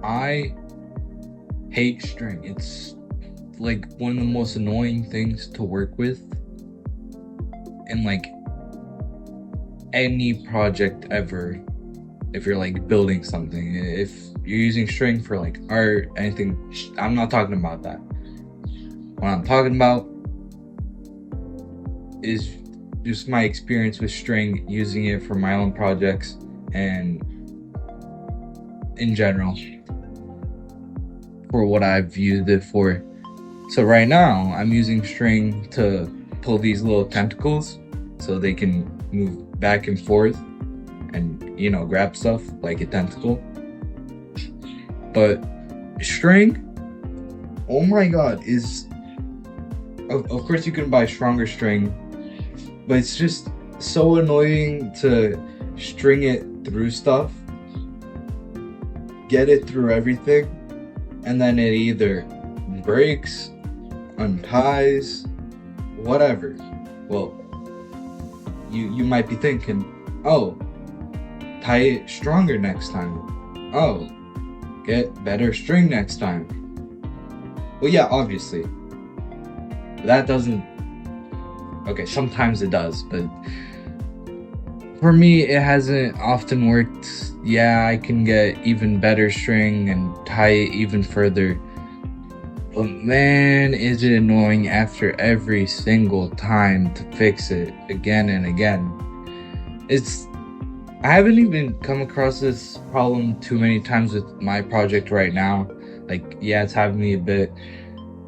I hate string. It's like one of the most annoying things to work with in like any project ever. If you're like building something, if you're using string for like art, anything, I'm not talking about that. What I'm talking about is just my experience with string, using it for my own projects and in general for what I've used it for. So right now I'm using string to pull these little tentacles so they can move back and forth and grab stuff like a tentacle. But string, oh my god, is of course you can buy stronger string, but it's just so annoying to string it through stuff, get it through everything, and then it either breaks, unties, whatever. Well, you might be thinking, oh, tie it stronger next time. Oh, get better string next time. Well, yeah, obviously. That doesn't... Okay, sometimes it does, but for me, it hasn't often worked. Yeah, I can get even better string and tie it even further. But man, is it annoying after every single time to fix it again and again. I haven't even come across this problem too many times with my project right now. Like, yeah, it's having me a bit,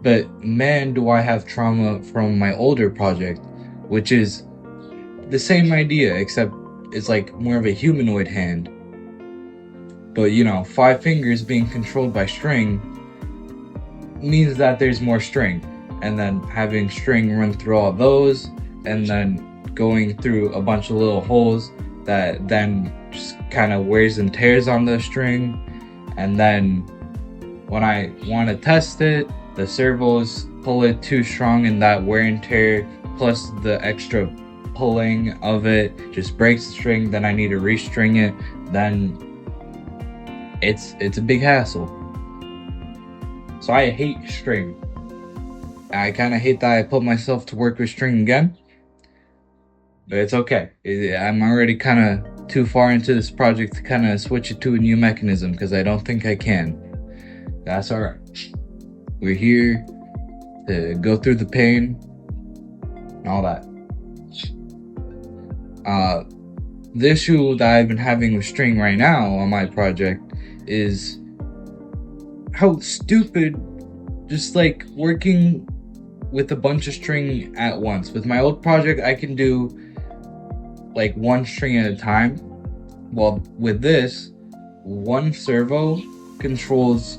but man, do I have trauma from my older project, which is the same idea, except it's like more of a humanoid hand. But 5 fingers being controlled by string means that there's more string, and then having string run through all those, and then going through a bunch of little holes that then just kind of wears and tears on the string. And then when I want to test it, the servos pull it too strong, and that wear and tear plus the extra pulling of it just breaks the string. Then I need to restring it. Then it's a big hassle. So I hate string. I kind of hate that I put myself to work with string again. But it's okay. I'm already kind of too far into this project to kind of switch it to a new mechanism, because I don't think I can. That's alright. We're here to go through the pain and all that. The issue that I've been having with string right now on my project is how stupid just like working with a bunch of string at once. With my old project, I can do like one string at a time. Well, with this, one servo controls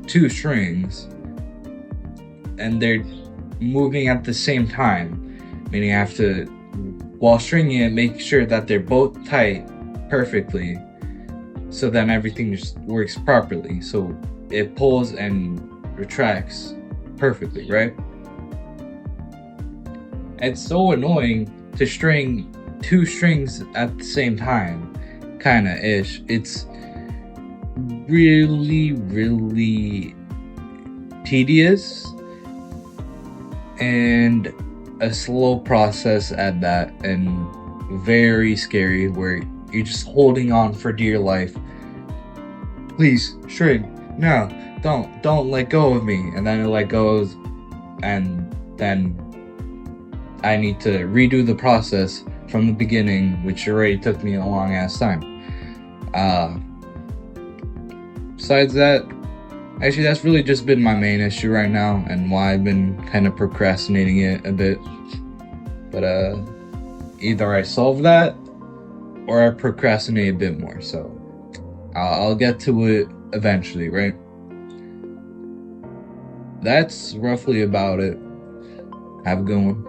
2 strings, and they're moving at the same time, meaning I have to, while stringing it, make sure that they're both tight perfectly, so then everything just works properly, so it pulls and retracts perfectly, right? It's so annoying to string 2 strings at the same time, kinda ish. It's really, really tedious and a slow process at that, and very scary, where you're just holding on for dear life. Please, string, no, don't let go of me. And then it let goes, and then I need to redo the process from the beginning, which already took me a long ass time. Besides that, actually that's really just been my main issue right now, and why I've been kind of procrastinating it a bit. But either I solve that or I procrastinate a bit more, so I'll get to it eventually, right? That's roughly about it. Have a good one.